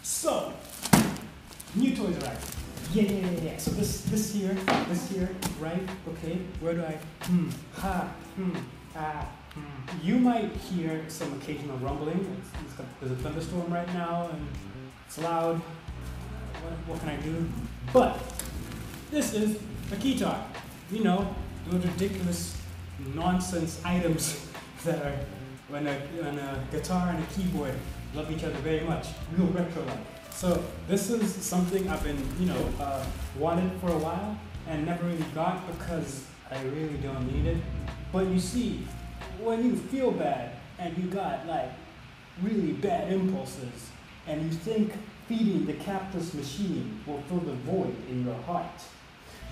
So, new toys arrived. Yeah. So this here, right? Okay. Where do I? You might hear some occasional rumbling. There's a thunderstorm right now, and it's loud. What can I do? But this is a keytar. You know, those ridiculous nonsense items that are when a guitar and a keyboard love each other very much, real retro-like. So this is something I've been, wanted for a while and never really got because I really don't need it. But you see, when you feel bad and you got like really bad impulses and you think feeding the capitalist machine will fill the void in your heart,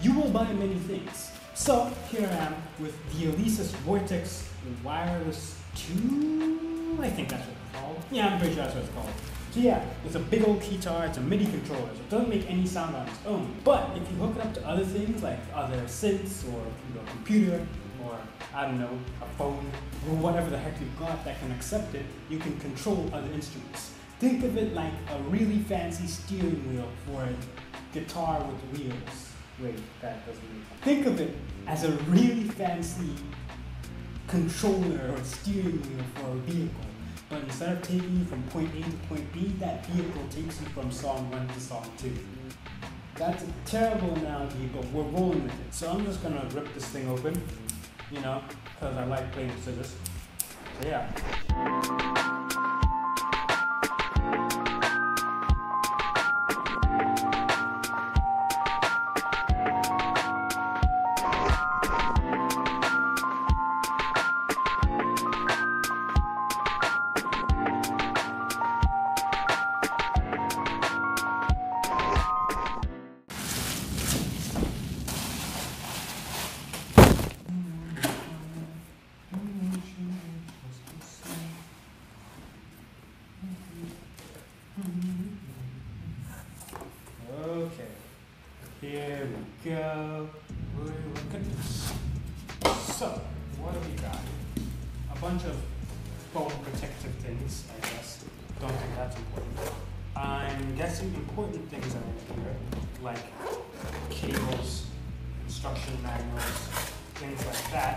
you will buy many things. So here I am with the Alesis Vortex Wireless 2, I think that's what it's called. Yeah, I'm pretty sure that's what it's called. So yeah, it's a big old keytar, it's a MIDI controller, so it doesn't make any sound on its own. But if you hook it up to other things like other synths or a computer or I don't know, a phone or whatever the heck you've got that can accept it, you can control other instruments. Think of it like a really fancy steering wheel for a guitar with wheels. Wait, that doesn't make sense. Think of it as a really fancy controller or steering wheel for a vehicle. But instead of taking you from point A to point B, that vehicle takes you from song 1 to song 2. That's a terrible analogy, but we're rolling with it. So I'm just gonna rip this thing open, because I like playing with scissors. So yeah. Okay, here we go. So, what have we got? A bunch of phone protective things, I guess. Don't think that's important. I'm guessing important things are in here, like cables, instruction manuals, things like that.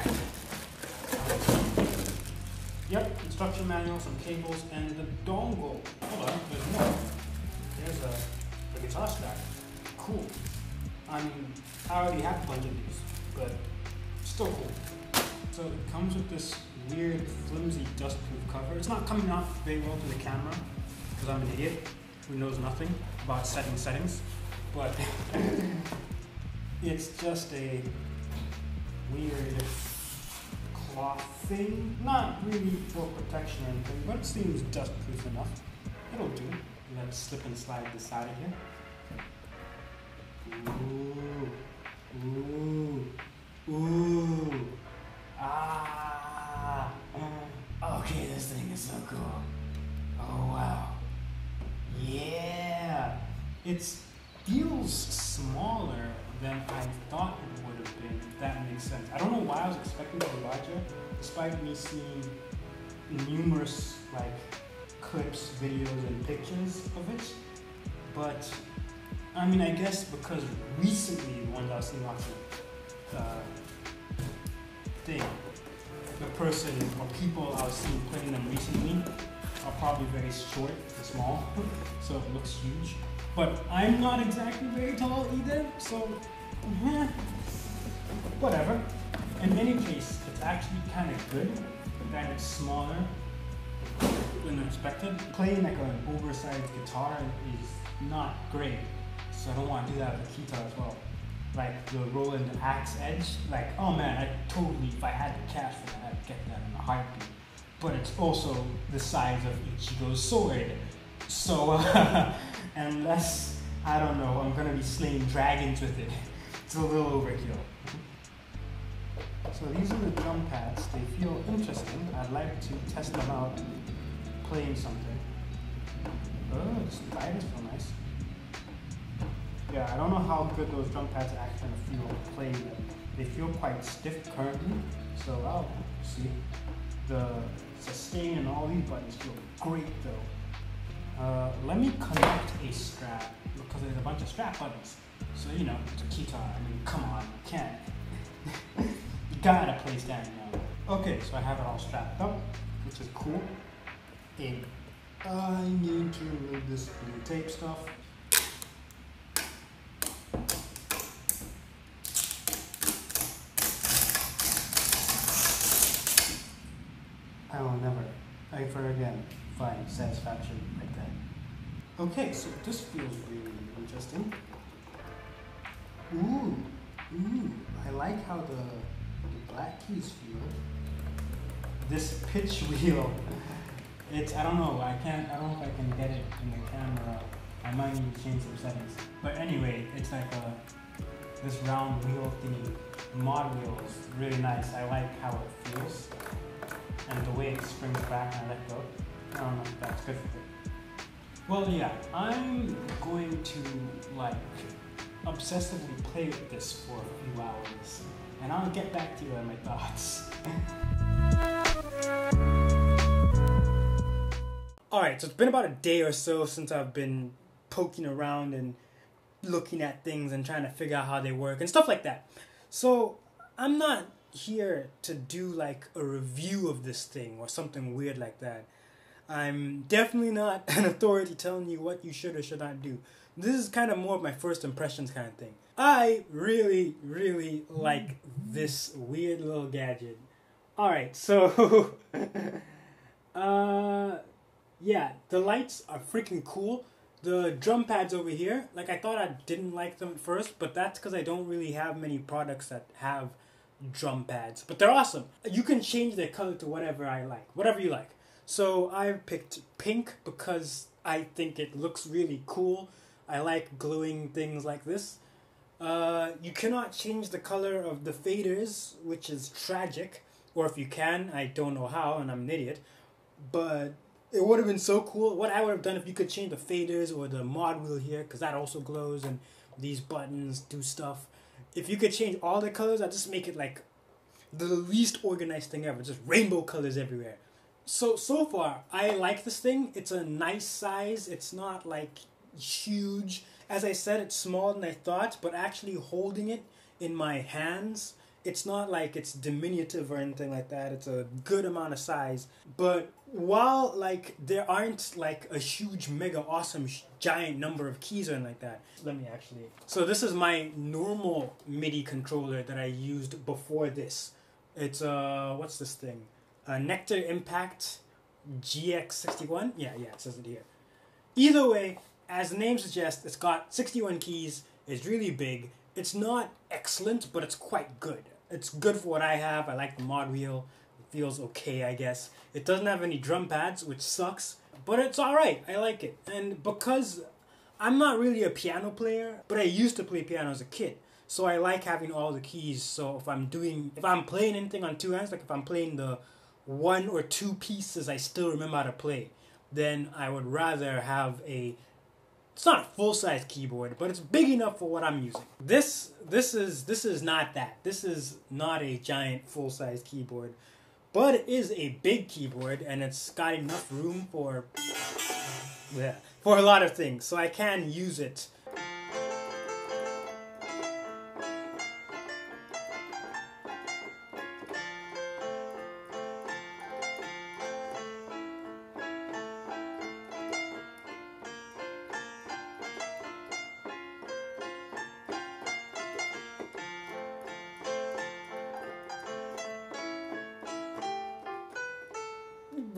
Yep, instruction manual, some cables, and the dongle. Hold on, there's more. There's a guitar strap. Cool. I mean, I already have a bunch of these, but still cool. So it comes with this weird, flimsy, dust-proof cover. It's not coming out very well to the camera, because I'm an idiot who knows nothing about setting settings, but it's just a weird cloth thing. Not really for protection or anything, but it seems dust-proof enough. It'll do. Let's slip and slide this out of here. Ooh. Ah. Okay, this thing is so cool. Oh wow. Yeah. It feels smaller than I thought it would have been, if that makes sense. I don't know why I was expecting it to be larger, despite me seeing numerous clips, videos, and pictures of it. But I mean, I guess because recently the ones I was seeing lots of the person or people I was seeing playing them recently are probably very short and small, so it looks huge. But I'm not exactly very tall either, so whatever. In any case, it's actually kind of good that it's smaller than expected. Playing like an oversized guitar is not great, so I don't want to do that with the keytar as well. Like the Roland Axe Edge, oh man, I totally, if I had the cash for that, I'd get that in a heartbeat. But it's also the size of Ichigo's sword, so unless, I don't know, I'm gonna be slaying dragons with it, it's a little overkill. So these are the drum pads. They feel interesting. I'd like to test them out playing something. Oh, the sliders feel nice. Yeah, I don't know how good those drum pads are actually going to feel playing them. They feel quite stiff currently, so I'll see. The sustain and all these buttons feel great though. Let me connect a strap because there's a bunch of strap buttons. So, you know, it's a keytar. I mean, come on, you can't. You gotta play stand now. Okay, so I have it all strapped up, which is cool. And I need to remove this blue tape stuff. I will never, ever again, find satisfaction like that. Okay, so this feels really interesting. Ooh, I like how the black keys feel. This pitch wheel, I don't know if I can get it in the camera. I might need to change some settings. But anyway, it's like this round wheel thingy. Mod wheel is really nice. I like how it feels. And the way it springs back and I let go. I don't know if that's good for it. Well, yeah, I'm going to like obsessively play with this for a few hours. And I'll get back to you on my thoughts. Alright, so it's been about a day or so since I've been poking around and looking at things and trying to figure out how they work and stuff like that. So I'm not here to do like a review of this thing or something weird like that. I'm definitely not an authority telling you what you should or should not do. This is kind of more of my first impressions kind of thing. I really, really like this weird little gadget. Alright, so yeah, the lights are freaking cool. The drum pads over here, like I thought I didn't like them at first, but that's because I don't really have many products that have drum pads. But they're awesome. You can change their color to whatever I like, whatever you like. So I picked pink because I think it looks really cool. I like gluing things like this. You cannot change the color of the faders, which is tragic. Or if you can, I don't know how, and I'm an idiot. But it would have been so cool. What I would have done if you could change the faders or the mod wheel here, because that also glows and these buttons do stuff. If you could change all the colors, I'd just make it like the least organized thing ever. Just rainbow colors everywhere. So far, I like this thing. It's a nice size. It's not like huge. As I said, it's smaller than I thought, but actually holding it in my hands, it's not like it's diminutive or anything like that. It's a good amount of size. But while like there aren't like a huge, mega awesome, giant number of keys or anything like that. Let me actually. So this is my normal MIDI controller that I used before this. It's what's this thing? A Nectar Impact GX61. Yeah, it says it here. Either way, as the name suggests, it's got 61 keys. It's really big. It's not excellent, but it's quite good. It's good for what I have. I like the mod wheel. It feels okay, I guess. It doesn't have any drum pads, which sucks, but it's alright. I like it. And because I'm not really a piano player, but I used to play piano as a kid. So I like having all the keys. So if I'm playing anything on two hands, like if I'm playing the one or two pieces I still remember how to play, then I would rather have it's not a full-size keyboard, but it's big enough for what I'm using. This is not that. This is not a giant full-size keyboard, but it is a big keyboard, and it's got enough room for a lot of things, so I can use it.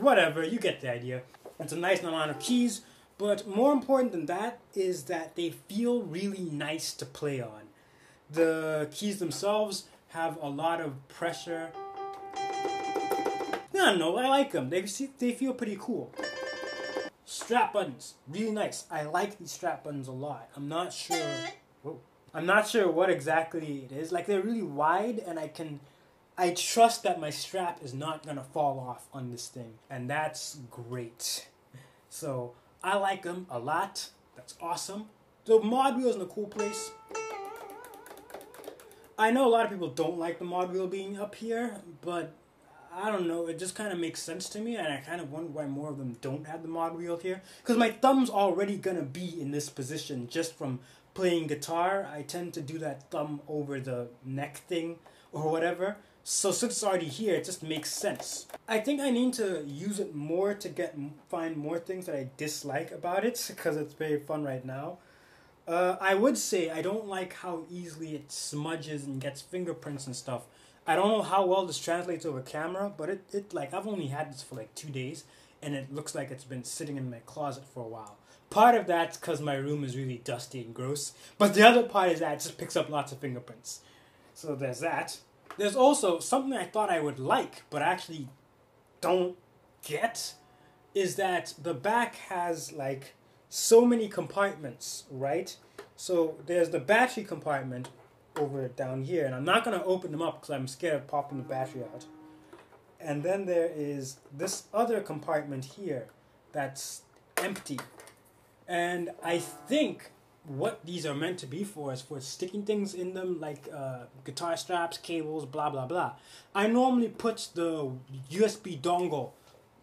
Whatever, you get the idea. It's a nice amount of keys, but more important than that is that they feel really nice to play on. The keys themselves have a lot of pressure. I don't know, I like them. They feel pretty cool. Strap buttons, really nice. I like these strap buttons a lot. I'm not sure what exactly it is. Like, they're really wide, and I trust that my strap is not going to fall off on this thing. And that's great. So, I like them a lot. That's awesome. The mod wheel is in a cool place. I know a lot of people don't like the mod wheel being up here, but I don't know, it just kind of makes sense to me, and I kind of wonder why more of them don't have the mod wheel here. Because my thumb's already gonna be in this position just from playing guitar. I tend to do that thumb over the neck thing or whatever. So since it's already here, it just makes sense. I think I need to use it more to find more things that I dislike about it, because it's very fun right now. I would say I don't like how easily it smudges and gets fingerprints and stuff. I don't know how well this translates over camera, but it like, I've only had this for like 2 days, and it looks like it's been sitting in my closet for a while. Part of that's because my room is really dusty and gross, but the other part is that it just picks up lots of fingerprints. So there's that. There's also something I thought I would like, but actually don't get, is that the back has like so many compartments, right? So there's the battery compartment over down here, and I'm not going to open them up because I'm scared of popping the battery out. And then there is this other compartment here that's empty. And I think what these are meant to be for is for sticking things in them, like guitar straps, cables, blah blah blah. I normally put the USB dongle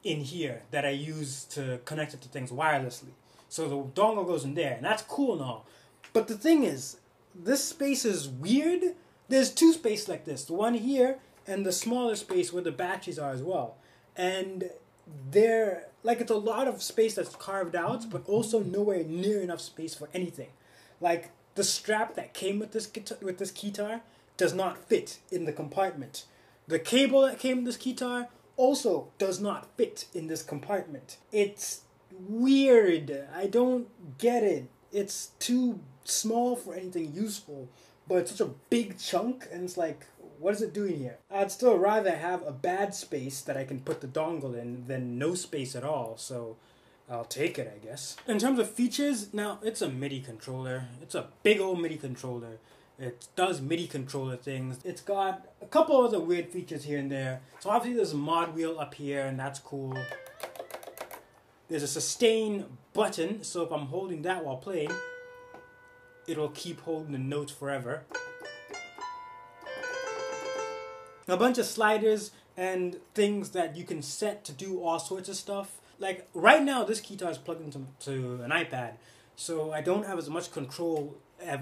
in here that I use to connect it to things wirelessly. So the dongle goes in there, and that's cool and all. But the thing is, this space is weird. There's two spaces like this, the one here and the smaller space where the batteries are as well. And they're like, it's a lot of space that's carved out, but also nowhere near enough space for anything. Like the strap that came with this keytar does not fit in the compartment. The cable that came with this keytar also does not fit in this compartment. It's weird. I don't get it. It's too small for anything useful, but it's such a big chunk, and it's like, what is it doing here? I'd still rather have a bad space that I can put the dongle in than no space at all, so I'll take it, I guess. In terms of features, now it's a MIDI controller. It's a big old MIDI controller. It does MIDI controller things. It's got a couple other weird features here and there. So obviously there's a mod wheel up here, and that's cool. There's a sustain button, so if I'm holding that while playing, it'll keep holding the notes forever. A bunch of sliders and things that you can set to do all sorts of stuff. Like right now, this keytar is plugged into an iPad, so I don't have as much control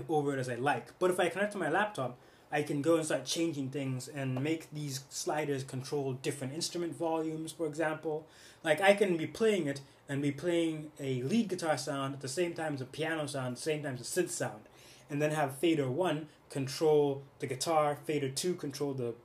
over it as I like. But if I connect to my laptop, I can go and start changing things and make these sliders control different instrument volumes, for example. Like I can be playing it and be playing a lead guitar sound at the same time as a piano sound, at the same time as a synth sound. And then have fader 1 control the guitar, fader 2 control the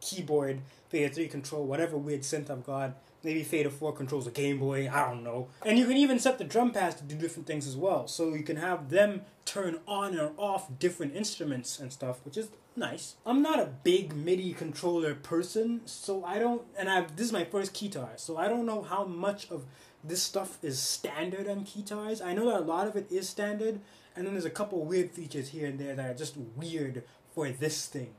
keyboard, fader 3 control whatever weird synth I've got. Maybe fader 4 controls the Game Boy, I don't know. And you can even set the drum pads to do different things as well. So you can have them turn on or off different instruments and stuff, which is nice. I'm not a big MIDI controller person, so I don't, and this is my first keytar, so I don't know how much of this stuff is standard on keytars. I know that a lot of it is standard, and then there's a couple weird features here and there that are just weird for this thing.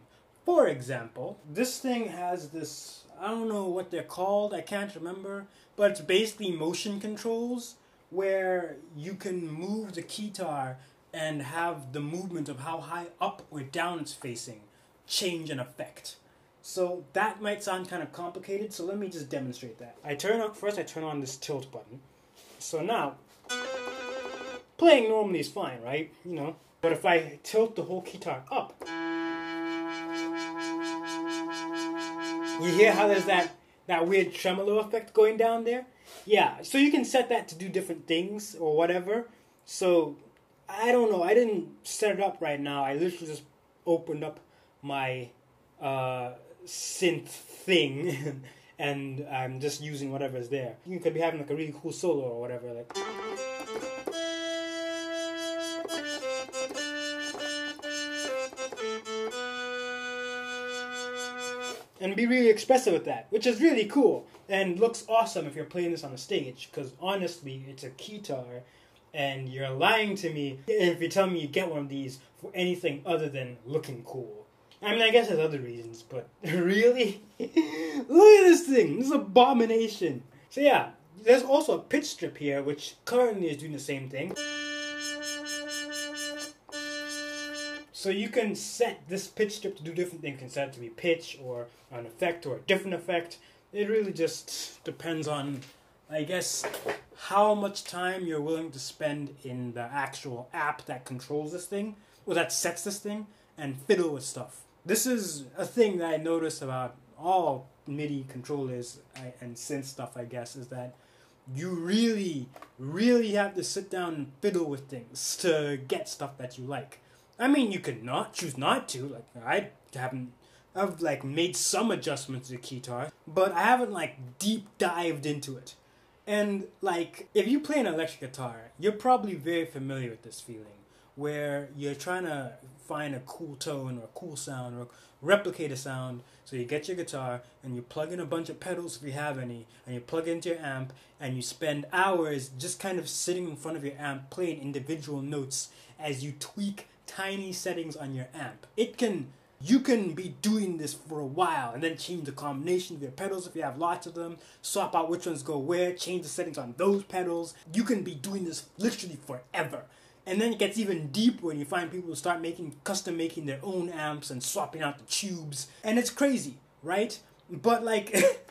For example, this thing has this, I don't know what they're called, I can't remember, but it's basically motion controls where you can move the keytar and have the movement of how high up or down it's facing change in effect. So that might sound kind of complicated, so let me just demonstrate that. First I turn on this tilt button. So now, playing normally is fine, right? You know, but if I tilt the whole keytar up, you hear how there's that weird tremolo effect going down there? Yeah, so you can set that to do different things or whatever. So, I don't know, I didn't set it up right now. I literally just opened up my synth thing and I'm just using whatever's there. You could be having like a really cool solo or whatever, like. And be really expressive with that, which is really cool and looks awesome if you're playing this on a stage, because honestly, it's a keytar and you're lying to me if you tell me you get one of these for anything other than looking cool. I mean, I guess there's other reasons, but really? Look at this thing, this is an abomination. So yeah, there's also a pitch strip here, which currently is doing the same thing. So you can set this pitch strip to do different things. You can set it to be pitch or an effect or a different effect. It really just depends on, I guess, how much time you're willing to spend in the actual app that controls this thing, or that sets this thing, and fiddle with stuff. This is a thing that I noticed about all MIDI controllers and synth stuff, I guess, is that you really, really have to sit down and fiddle with things to get stuff that you like. I mean, you could choose not to. Like, I've like made some adjustments to the Keytar, but I haven't like deep dived into it. And like, if you play an electric guitar, you're probably very familiar with this feeling, where you're trying to find a cool tone or a cool sound or replicate a sound. So you get your guitar and you plug in a bunch of pedals if you have any, and you plug it into your amp, and you spend hours just kind of sitting in front of your amp playing individual notes as you tweak tiny settings on your amp. You can be doing this for a while and then change the combination of your pedals if you have lots of them, swap out which ones go where, change the settings on those pedals. You can be doing this literally forever. And then it gets even deeper when you find people who start custom making their own amps and swapping out the tubes. And it's crazy, right? But like,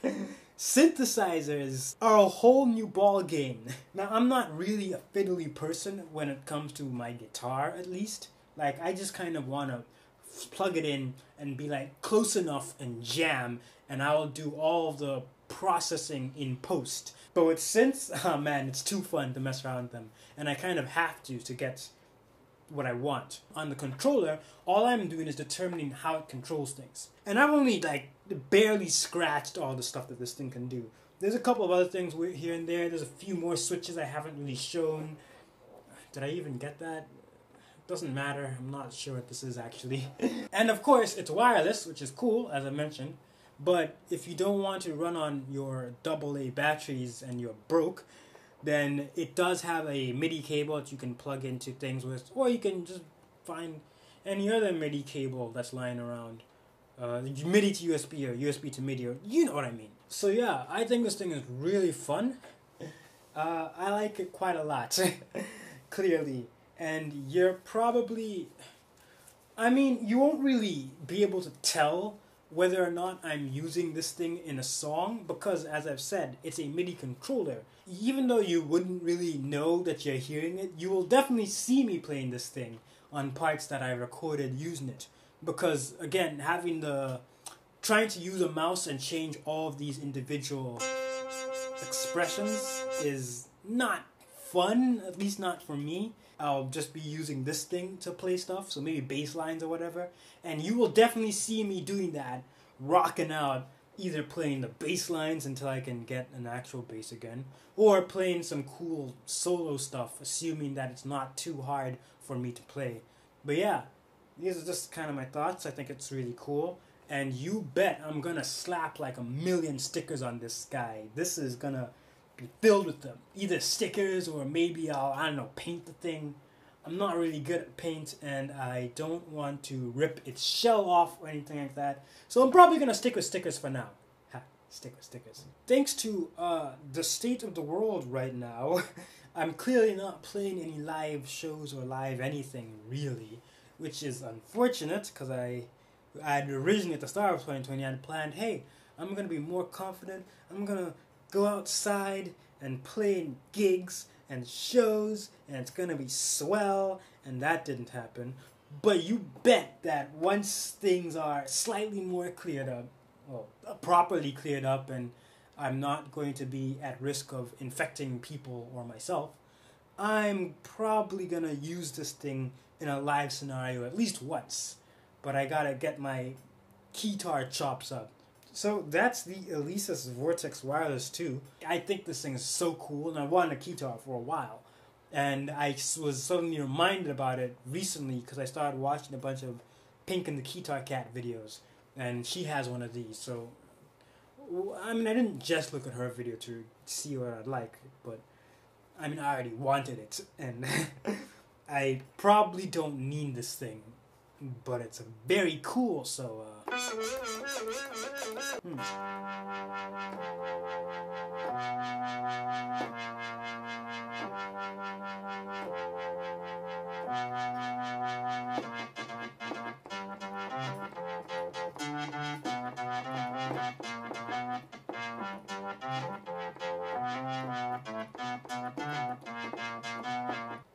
synthesizers are a whole new ball game. Now, I'm not really a fiddly person when it comes to my guitar, at least. Like, I just kind of want to plug it in and be like close enough and jam, and I will do all the processing in post. But with synths, oh man, it's too fun to mess around with them, and I kind of have to get what I want. On the controller, all I'm doing is determining how it controls things, and I've only like barely scratched all the stuff that this thing can do. There's a couple of other things here and there. There's a few more switches I haven't really shown. Did I even get that? Doesn't matter, I'm not sure what this is actually. And of course, it's wireless, which is cool, as I mentioned. But if you don't want to run on your AA batteries and you're broke, then it does have a MIDI cable that you can plug into things with, or you can just find any other MIDI cable that's lying around. MIDI to USB or USB to MIDI, or you know what I mean. So yeah, I think this thing is really fun. I like it quite a lot, clearly. And you're probably, I mean, you won't really be able to tell whether or not I'm using this thing in a song, because as I've said, it's a MIDI controller. Even though you wouldn't really know that you're hearing it, you will definitely see me playing this thing on parts that I recorded using it. Because again, trying to use a mouse and change all of these individual expressions is not fun, at least not for me. I'll just be using this thing to play stuff, so maybe bass lines or whatever. And you will definitely see me doing that, rocking out, either playing the bass lines until I can get an actual bass again, or playing some cool solo stuff, assuming that it's not too hard for me to play. But yeah, these are just kind of my thoughts. I think it's really cool. And you bet I'm gonna slap like 1,000,000 stickers on this guy. This is gonna be filled with them. Either stickers or maybe I don't know, paint the thing. I'm not really good at paint, and I don't want to rip its shell off or anything like that. So I'm probably going to stick with stickers for now. Ha, stick with stickers. Thanks to the state of the world right now, I'm clearly not playing any live shows or live anything, really. Which is unfortunate, because I had originally at the start of 2020, I had planned, hey, I'm going to be more confident. I'm going to go outside and play in gigs and shows, and it's gonna be swell, and that didn't happen. But you bet that once things are slightly more cleared up, well, properly cleared up, and I'm not going to be at risk of infecting people or myself, I'm probably gonna use this thing in a live scenario at least once. But I gotta get my Keytar chops up. So that's the Alesis Vortex Wireless 2. I think this thing is so cool, and I wanted a Keytar for a while. And I was suddenly reminded about it recently because I started watching a bunch of Pink and the Keytar Cat videos, and she has one of these. So, I mean, I didn't just look at her video to see what I'd like, but I mean, I already wanted it, and I probably don't need this thing but it's very cool, so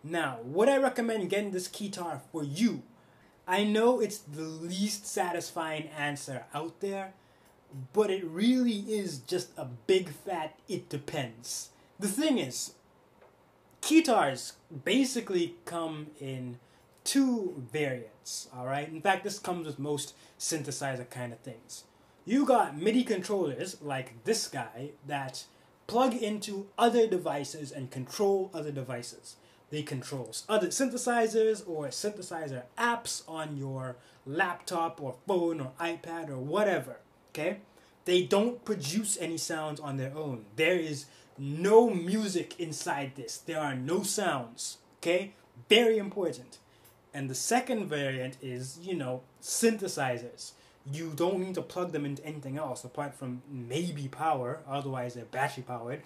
Now, would I recommend getting this keytar for you? I know it's the least satisfying answer out there, but it really is just a big fat it depends. The thing is, keytars basically come in two variants, alright? In fact, this comes with most synthesizer kind of things. You got MIDI controllers, like this guy, that plug into other devices and control other devices. They control other synthesizers or synthesizer apps on your laptop or phone or iPad or whatever, okay? They don't produce any sounds on their own. There is no music inside this. There are no sounds, okay? Very important. And the second variant is, synthesizers. You don't need to plug them into anything else apart from maybe power, otherwise they're battery powered.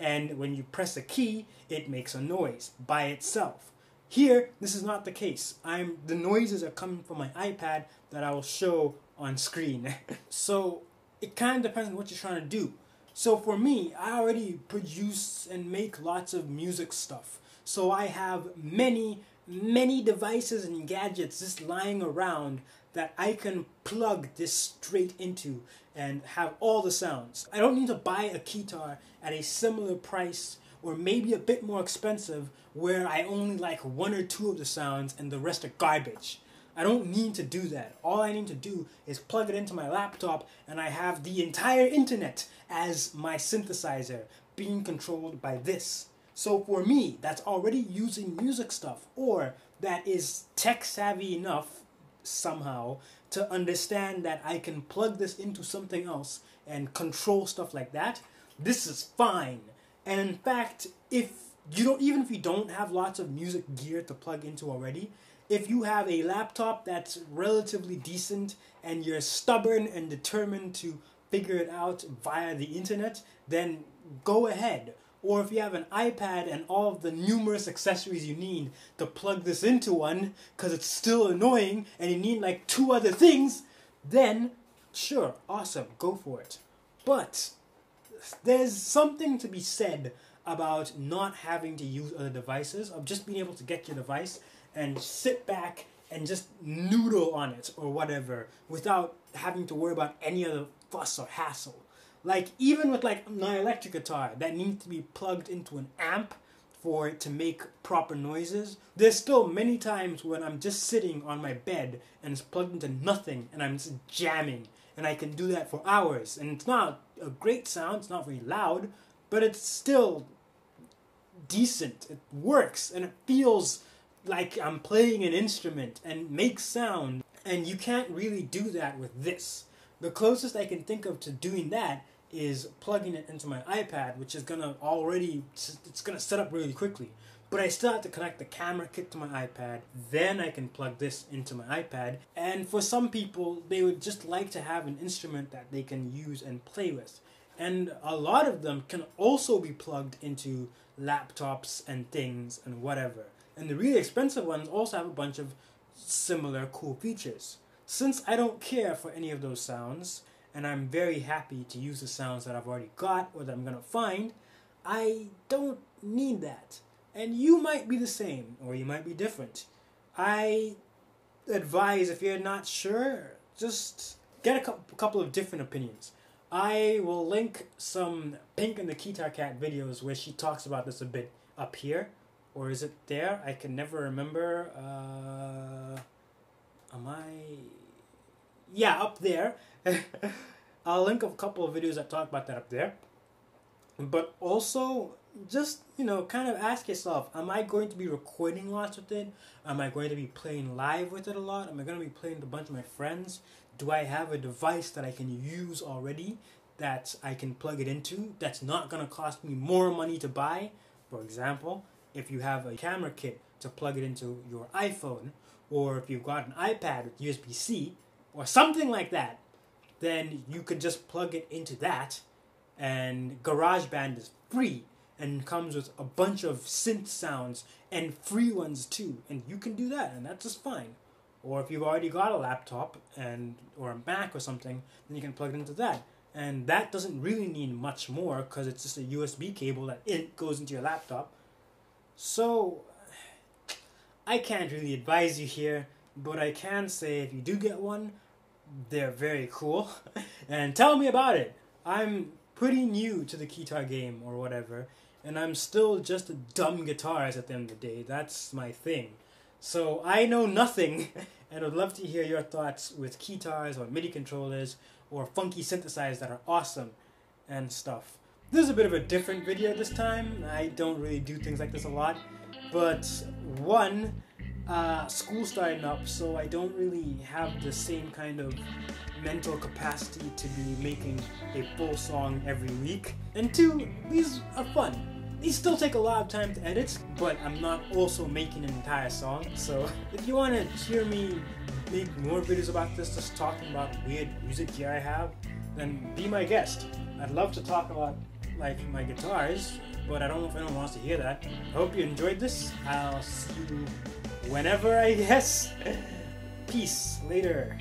And when you press a key, it makes a noise by itself. Here, this is not the case. The noises are coming from my iPad that I will show on screen. So it kind of depends on what you're trying to do. So for me, I already produce and make lots of music stuff. So I have many devices and gadgets just lying around that I can plug this straight into and have all the sounds. I don't need to buy a keytar at a similar price or maybe a bit more expensive where I only like one or two of the sounds and the rest are garbage. I don't need to do that. All I need to do is plug it into my laptop and I have the entire internet as my synthesizer being controlled by this. So for me, that's already using music stuff or that is tech savvy enough somehow to understand that I can plug this into something else and control stuff like that, this is fine. And in fact, even if you don't have lots of music gear to plug into already, if you have a laptop that's relatively decent and you're stubborn and determined to figure it out via the internet, then go ahead. Or if you have an iPad and all of the numerous accessories you need to plug this into one, because it's still annoying and you need like two other things, then sure, awesome, go for it. But there's something to be said about not having to use other devices, of just being able to get your device and sit back and just noodle on it or whatever without having to worry about any other fuss or hassle. Like, even with like my electric guitar that needs to be plugged into an amp for it to make proper noises, there's still many times when I'm just sitting on my bed and it's plugged into nothing and I'm just jamming, and I can do that for hours. And it's not a great sound, it's not very loud, but it's still decent. It works and it feels like I'm playing an instrument and makes sound. And you can't really do that with this. The closest I can think of to doing that is plugging it into my iPad, which is it's gonna set up really quickly. But I still have to connect the camera kit to my iPad, then I can plug this into my iPad. And for some people, they would just like to have an instrument that they can use and play with. And a lot of them can also be plugged into laptops and things and whatever. And the really expensive ones also have a bunch of similar cool features. Since I don't care for any of those sounds, and I'm very happy to use the sounds that I've already got or that I'm going to find, I don't need that. And you might be the same, or you might be different. I advise, if you're not sure, just get a couple of different opinions. I will link some Pink and the Keytar Cat videos where she talks about this a bit up here. Or is it there? I can never remember. Yeah, up there. I'll link a couple of videos that talk about that up there. But also, just, kind of ask yourself, am I going to be recording lots with it? Am I going to be playing live with it a lot? Am I going to be playing with a bunch of my friends? Do I have a device that I can use already that I can plug it into that's not going to cost me more money to buy, for example? if you have a camera kit to plug it into your iPhone, or if you've got an iPad with USB-C, or something like that, then you could just plug it into that, and GarageBand is free and comes with a bunch of synth sounds and free ones too, and you can do that, and that's just fine. Or if you've already got a laptop or a Mac or something, then you can plug it into that. And that doesn't really need much more because it's just a USB cable that goes into your laptop. So I can't really advise you here, but I can say if you do get one, they're very cool. And tell me about it. I'm pretty new to the keytar game or whatever, and I'm still just a dumb guitarist at the end of the day. That's my thing. So I know nothing, and I'd love to hear your thoughts with keytars or MIDI controllers or funky synthesizers that are awesome and stuff. This is a bit of a different video this time. I don't really do things like this a lot, but one, school's starting up, so I don't really have the same kind of mental capacity to be making a full song every week. And two, these are fun. These still take a lot of time to edit, but I'm not also making an entire song. So if you want to hear me make more videos about this, just talking about weird music gear I have, then be my guest. I'd love to talk about like my guitars, but I don't know if anyone wants to hear that. I hope you enjoyed this. I'll see you whenever, I guess. Peace. Later.